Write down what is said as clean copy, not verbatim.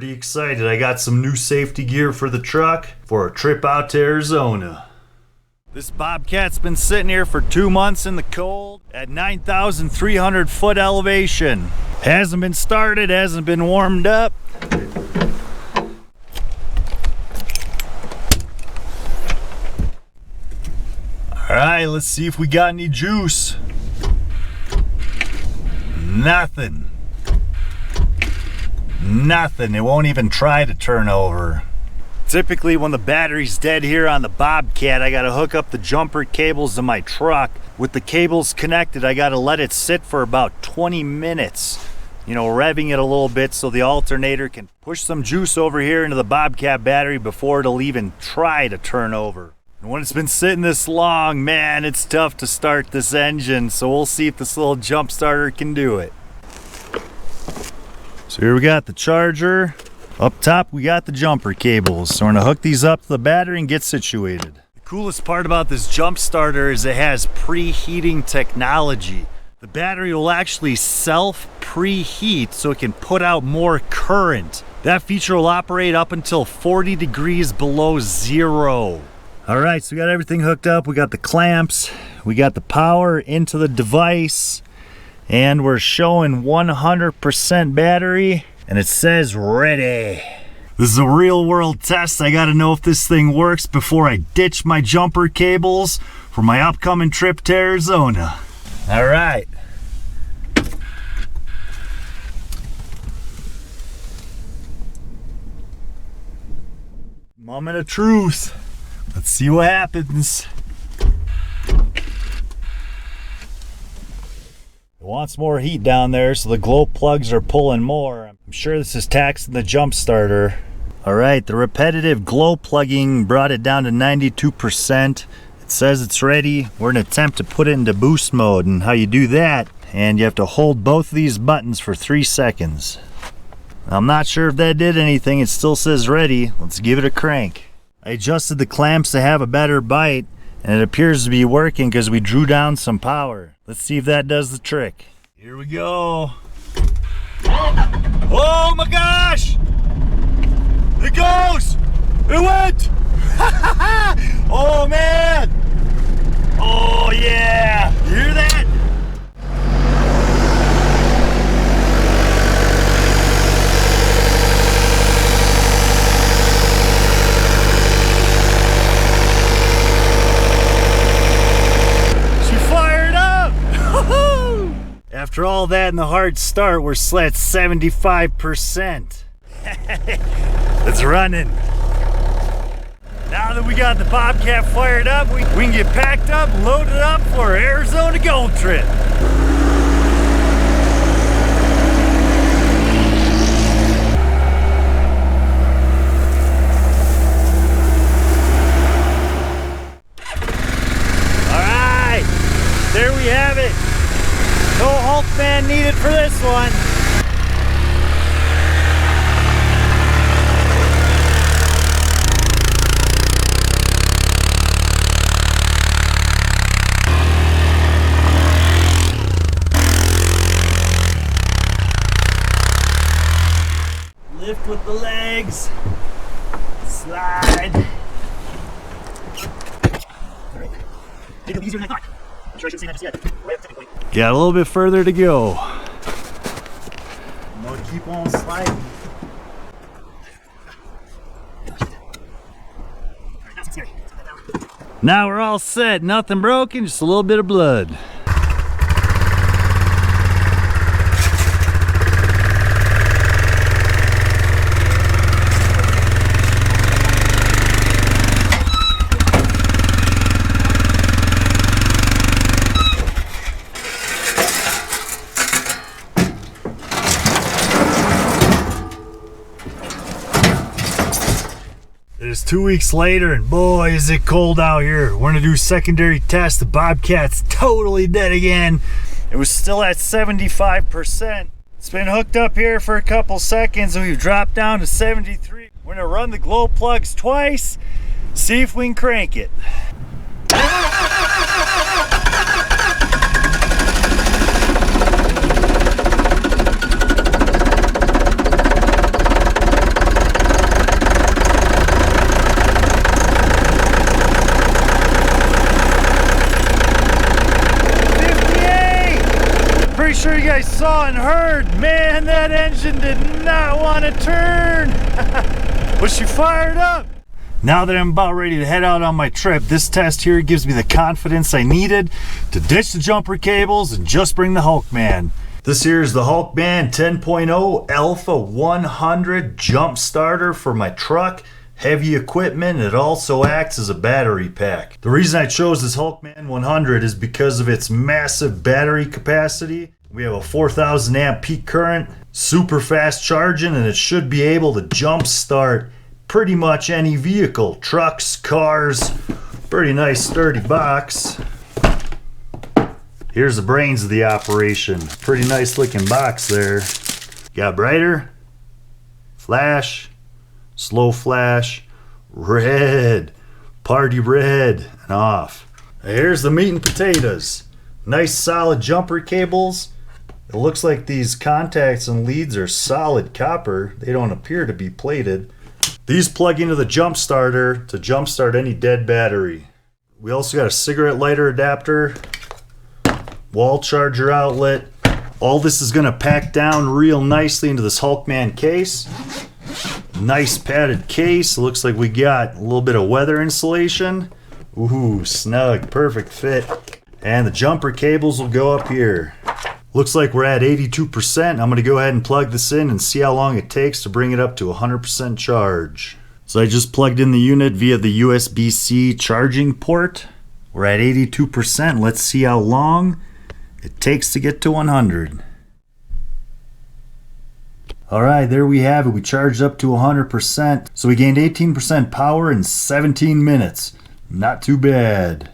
Pretty excited. I got some new safety gear for the truck for a trip out to Arizona. This Bobcat's been sitting here for 2 months in the cold at 9,300 foot elevation. Hasn't been started, hasn't been warmed up. All right, let's see if we got any juice. Nothing. Nothing. It won't even try to turn over. Typically when the battery's dead here on the Bobcat, I gotta hook up the jumper cables to my truck. With the cables connected, I gotta let it sit for about 20 minutes. You know, revving it a little bit so the alternator can push some juice over here into the Bobcat battery before it'll even try to turn over. And when it's been sitting this long, man, it's tough to start this engine, so we'll see if this little jump starter can do it. So here we got the charger. Up top, we got the jumper cables. So we're gonna hook these up to the battery and get situated. The coolest part about this jump starter is it has preheating technology. The battery will actually self-preheat so it can put out more current. That feature will operate up until 40 degrees below zero. All right, so we got everything hooked up. We got the clamps, we got the power into the device, and we're showing 100% battery, and it says ready. This is a real world test. I gotta know if this thing works before I ditch my jumper cables for my upcoming trip to Arizona. All right. Moment of truth. Let's see what happens. It wants more heat down there, so the glow plugs are pulling more. I'm sure this is taxing the jump starter. All right, the repetitive glow plugging brought it down to 92%. It says it's ready. We're gonna attempt to put it into boost mode, and how you do that, and you have to hold both of these buttons for 3 seconds. I'm not sure if that did anything. It still says ready. Let's give it a crank. I adjusted the clamps to have a better bite, and it appears to be working because we drew down some power. Let's see if that does the trick. Here we go. Oh my gosh! It goes! It went! Oh man! Oh yeah! You hear that? After all that and the hard start, we're still at 75%. It's running. Now that we got the Bobcat fired up, we can get packed up and loaded up for our Arizona gold trip. All right, there we have it. No Hulkman needed for this one. Lift with the legs. Slide. All right. Take it easier than I thought. I'm sure I shouldn't say that just yet. Got a little bit further to go. I'm gonna keep on sliding. Now we're all set. Nothing broken, just a little bit of blood. It's 2 weeks later, and boy is it cold out here. We're gonna do secondary test. The Bobcat's totally dead again. It was still at 75%. It's been hooked up here for a couple seconds and we've dropped down to 73. We're gonna run the glow plugs twice, see if we can crank it. pretty sure you guys saw and heard. Man, that engine did not want to turn. Was she fired up? Now that I'm about ready to head out on my trip, this test here gives me the confidence I needed to ditch the jumper cables and just bring the Hulkman. This here is the Hulkman 10.0 Alpha 100 jump starter for my truck. Heavy equipment. It also acts as a battery pack. The reason I chose this Hulkman 100 is because of its massive battery capacity. We have a 4,000 amp peak current, super fast charging, and it should be able to jump start pretty much any vehicle, trucks, cars. Pretty nice sturdy box. Here's the brains of the operation. Pretty nice looking box there. Got brighter, flash, slow flash, red, party red, and off. Here's the meat and potatoes. Nice solid jumper cables. It looks like these contacts and leads are solid copper. They don't appear to be plated. These plug into the jump starter to jump start any dead battery. We also got a cigarette lighter adapter, wall charger outlet. All this is going to pack down real nicely into this Hulkman case. Nice padded case. Looks like we got a little bit of weather insulation. Ooh, snug, perfect fit. And the jumper cables will go up here. Looks like we're at 82%. I'm going to go ahead and plug this in and see how long it takes to bring it up to 100% charge. So I just plugged in the unit via the USB-C charging port. We're at 82%. Let's see how long it takes to get to 100. Alright, there we have it. We charged up to 100%. So we gained 18% power in 17 minutes. Not too bad.